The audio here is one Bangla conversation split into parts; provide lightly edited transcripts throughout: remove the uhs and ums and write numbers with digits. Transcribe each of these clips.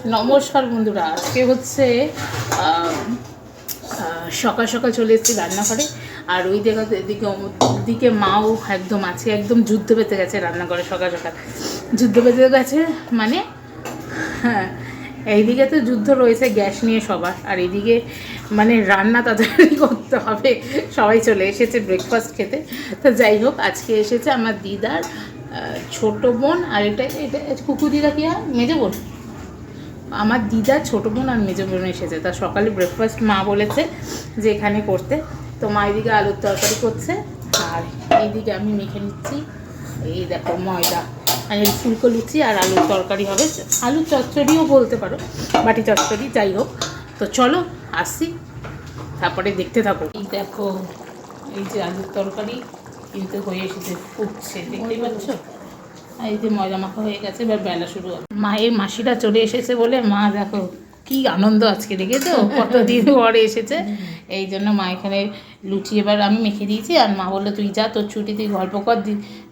নমস্কার বন্ধুরা, আজকে হচ্ছে সকাল সকাল চলে এসেছি রান্নাঘরে। আর ওই দিকে মাও একদম আছে, একদম যুদ্ধ পেতে গেছে রান্নাঘরে। সকাল সকাল যুদ্ধ পেতে গেছে মানে হ্যাঁ, এইদিকে তো যুদ্ধ রয়েছে গ্যাস নিয়ে সবার, আর এইদিকে মানে রান্না তাড়াতাড়ি করতে হবে। সবাই চলে এসেছে ব্রেকফাস্ট খেতে। তো যাই হোক, আজকে এসেছে আমার দিদার ছোটো বোন, আর এটা কুকু দিদা কি হয়, মেজো বোন। আমার দিদা ছোটো বোন আর মেজো বোন এসেছে। তা সকালে ব্রেকফাস্ট মা বলেছে যে এখানে করতে। তো মা এইদিকে আলুর তরকারি করছে, আর এইদিকে আমি মেখে নিচ্ছি। এই দেখো ময়দা, আর এই ফুলকো লুচি আর আলুর তরকারি হবে। আলুর চচ্চড়িও বলতে পারো, বাটি চচ্চড়ি, যাই হোক। তো চলো আসি, তারপরে দেখতে থাকো। এই দেখো, এই যে আলুর তরকারি কিন্তু হয়ে এসেছে, ফুটছে, দেখতেই পাচ্ছ। এই যে ময়দা মাখা হয়ে গেছে, এবার বেলা শুরু হবে। মায়ের মাসিরা চলে এসেছে বলে মা দেখো কি আনন্দ আজকে, দেখেছো কতদিন পরে এসেছে। এই জন্য মা এখানে লুচি এবার আমি মেখে দিয়েছি, আর মা বললো তুই যা, তোর ছুটি, তুই গল্প কর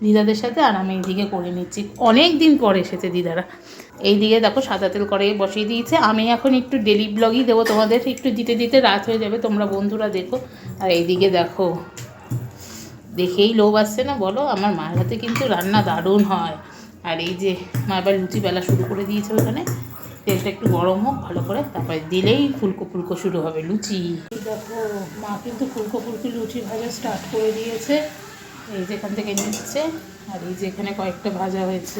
দিদাদের সাথে, আর আমি এইদিকে করে নিচ্ছি। অনেক দিন পরে এসেছে দিদারা। এইদিকে দেখো সাদা তেল কড়াইয়ে বসিয়ে দিয়েছে। আমি এখন একটু ডেলি ব্লগই দেবো তোমাদের, একটু দিতে দিতে রাত হয়ে যাবে, তোমরা বন্ধুরা দেখো। আর এইদিকে দেখো, দেখেই লোভ আসছে না বলো? আমার মায়ের হাতে কিন্তু রান্না দারুণ হয়। আর এই যে মা এবার লুচি বেলা শুরু করে দিয়েছে, ওখানে তেলটা একটু গরম হোক ভালো করে, তারপরে দিলেই ফুলকো ফুলকো শুরু হবে লুচি। দেখো মা কিন্তু ফুলকো ফুলকো লুচি ভাজা স্টার্ট করে দিয়েছে। এই যেখান থেকে নিচ্ছে, আর এই যে এখানে কয়েকটা ভাজা হয়েছে।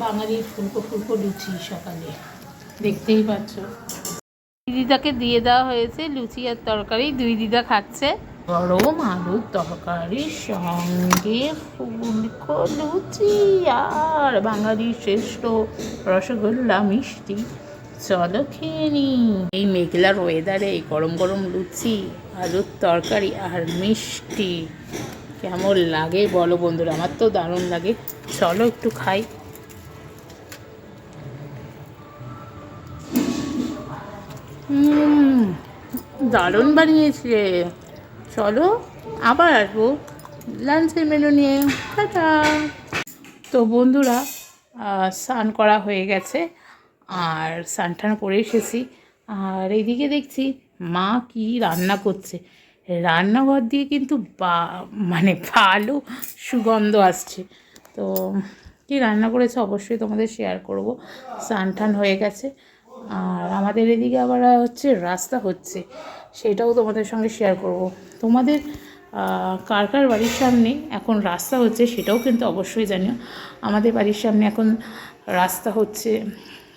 বাঙালির ফুলকো ফুলকো লুচি সকালে, দেখতেই পাচ্ছ। দিদাকে দিয়ে দেওয়া হয়েছে লুচি আর তরকারি, দুই দিদা খাচ্ছে। গরম আলুর তরকারির সঙ্গে ফুলকো লুচি আর বাঙালির শ্রেষ্ঠ রসগোল্লা মিষ্টি। চলো খেয়ে নি। এই মেঘলার ওয়েদারে এই গরম গরম লুচি, আলুর তরকারি আর মিষ্টি কেমন লাগে বলো বন্ধুরা? আমার তো দারুণ লাগে। চলো একটু খাই। দারুণ বানিয়েছে। চলো আবার আসবো লাঞ্চের মেনু নিয়ে। টাটা। তো বন্ধুরা, স্নান করা হয়ে গেছে, আর স্নান টান করে এসেছি। আর এইদিকে দেখছি মা কি রান্না করছে। রান্নাঘর দিয়ে কিন্তু মানে ভালো সুগন্ধ আসছে। তো কী রান্না করেছে অবশ্যই তোমাদের শেয়ার করব। স্নান টান হয়ে গেছে, আর আমাদের এদিকে আবার হচ্ছে রাস্তা হচ্ছে, সেটাও তোমাদের সঙ্গে শেয়ার করব। তোমাদের কার কার বাড়ির সামনে এখন রাস্তা হচ্ছে সেটাও কিন্তু অবশ্যই জানিও। আমাদের বাড়ির সামনে এখন রাস্তা হচ্ছে,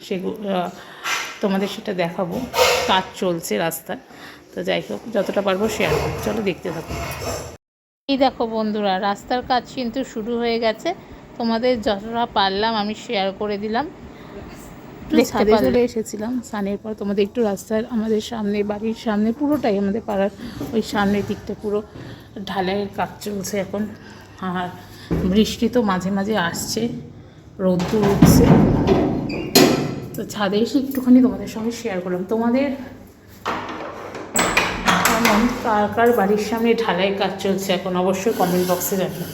সেগুলো তোমাদের সেটা দেখাবো। কাজ চলছে রাস্তার। তো যাই হোক, যতটা পারবো শেয়ার করবো। চলো দেখতে থাকো। এই দেখো বন্ধুরা, রাস্তার কাজ কিন্তু শুরু হয়ে গেছে। তোমাদের যতটা পারলাম আমি শেয়ার করে দিলাম। ছাদে চলে এসেছিলাম স্নানের পর, তোমাদের একটু রাস্তার, আমাদের সামনে, বাড়ির সামনে পুরোটাই, আমাদের পাড়ার ওই সামনের দিকটা পুরো ঢালাইয়ের কাজ চলছে এখন। আর বৃষ্টি তো মাঝে মাঝে আসছে, রোদ্দুর উঠছে। তো ছাদে এসে একটুখানি তোমাদের সঙ্গে শেয়ার করলাম। তোমাদের কেমন, কার কার বাড়ির সামনে ঢালাই কাজ চলছে এখন অবশ্যই কমেন্ট বক্সে জানাবেন।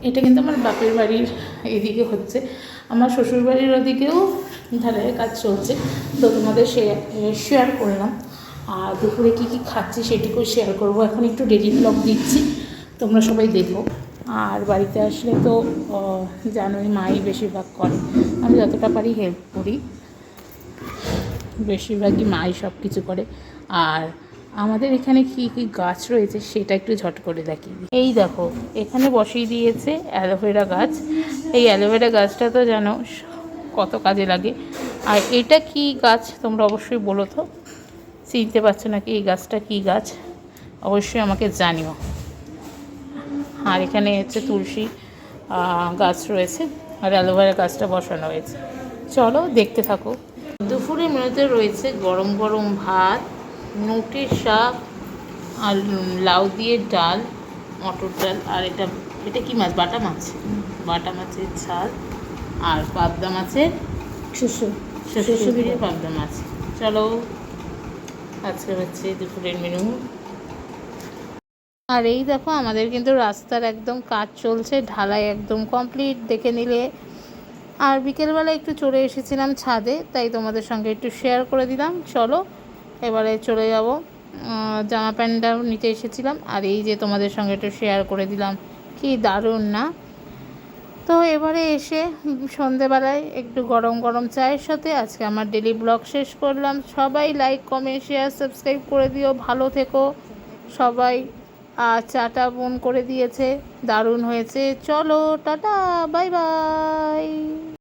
এটা কিন্তু আমার বাপের বাড়ির এদিকে হচ্ছে, আমার শ্বশুরবাড়ির ওদিকেও ঢালাইয়ের কাজ চলছে। তো তোমাদের শেয়ার করলাম। আর দুপুরে কী কী খাচ্ছি সেটুকুও শেয়ার করব। এখন একটু ডেলি ব্লগ দিচ্ছি, তোমরা সবাই দেখো। আর বাড়িতে আসলে তো জানোই মাই বেশিরভাগ করে, আমি যতটা পারি হেল্প করি, বেশিরভাগই মাই সব কিছু করে। আর আমাদের এখানে কী কী গাছ রয়েছে সেটা একটু ঝট করে দেখি। এই দেখো, এখানে বসিয়ে দিয়েছে অ্যালোভেরা গাছ। এই অ্যালোভেরা গাছটা তো জানো কত কাজে লাগে। আর এটা কি গাছ তোমরা অবশ্যই বলো তো, চিনতে পারছো নাকি এই গাছটা কি গাছ, অবশ্যই আমাকে জানিও। আর এখানে হচ্ছে তুলসী গাছ রয়েছে, আর অ্যালোভেরা গাছটা বসানো হয়েছে। চলো দেখতে থাকো। দুপুরের মেনুতে রয়েছে গরম গরম ভাত, নোটের শাক, আর লাউ দিয়ে ডাল, মটর ডাল, আর এটা কি মাছ, বাটা মাছ, বাটা মাছের ঝাল, আর পাবদা মাছের শস্য দিয়ে পাবদা মাছ। চলো আজকে হচ্ছে দুপুরের মেনু। আর এই দেখো, আমাদের কিন্তু রাস্তার একদম কাজ চলছে, ঢালাই একদম কমপ্লিট। দেখে নিলে আর বিকেলবেলা একটু চলে এসেছিলাম ছাদে, তাই তোমাদের সঙ্গে একটু শেয়ার করে দিলাম। চলো এবারে চলে যাব, জামা প্যান্টটাও নিতে এসেছিলাম, আর এই যে তোমাদের সঙ্গে একটু শেয়ার করে দিলাম, কি দারুণ না? তো এবারে এসে সন্ধেবেলায় একটু গরম গরম চায়ের সাথে আজকে আমার ডেলি ব্লগ শেষ করলাম। সবাই লাইক কমেন্ট শেয়ার সাবস্ক্রাইব করে দিও, ভালো থেকো সবাই। আর চাটা বোন করে দিয়েছে, দারুণ হয়েছে। চলো টাটা, বাই বাই।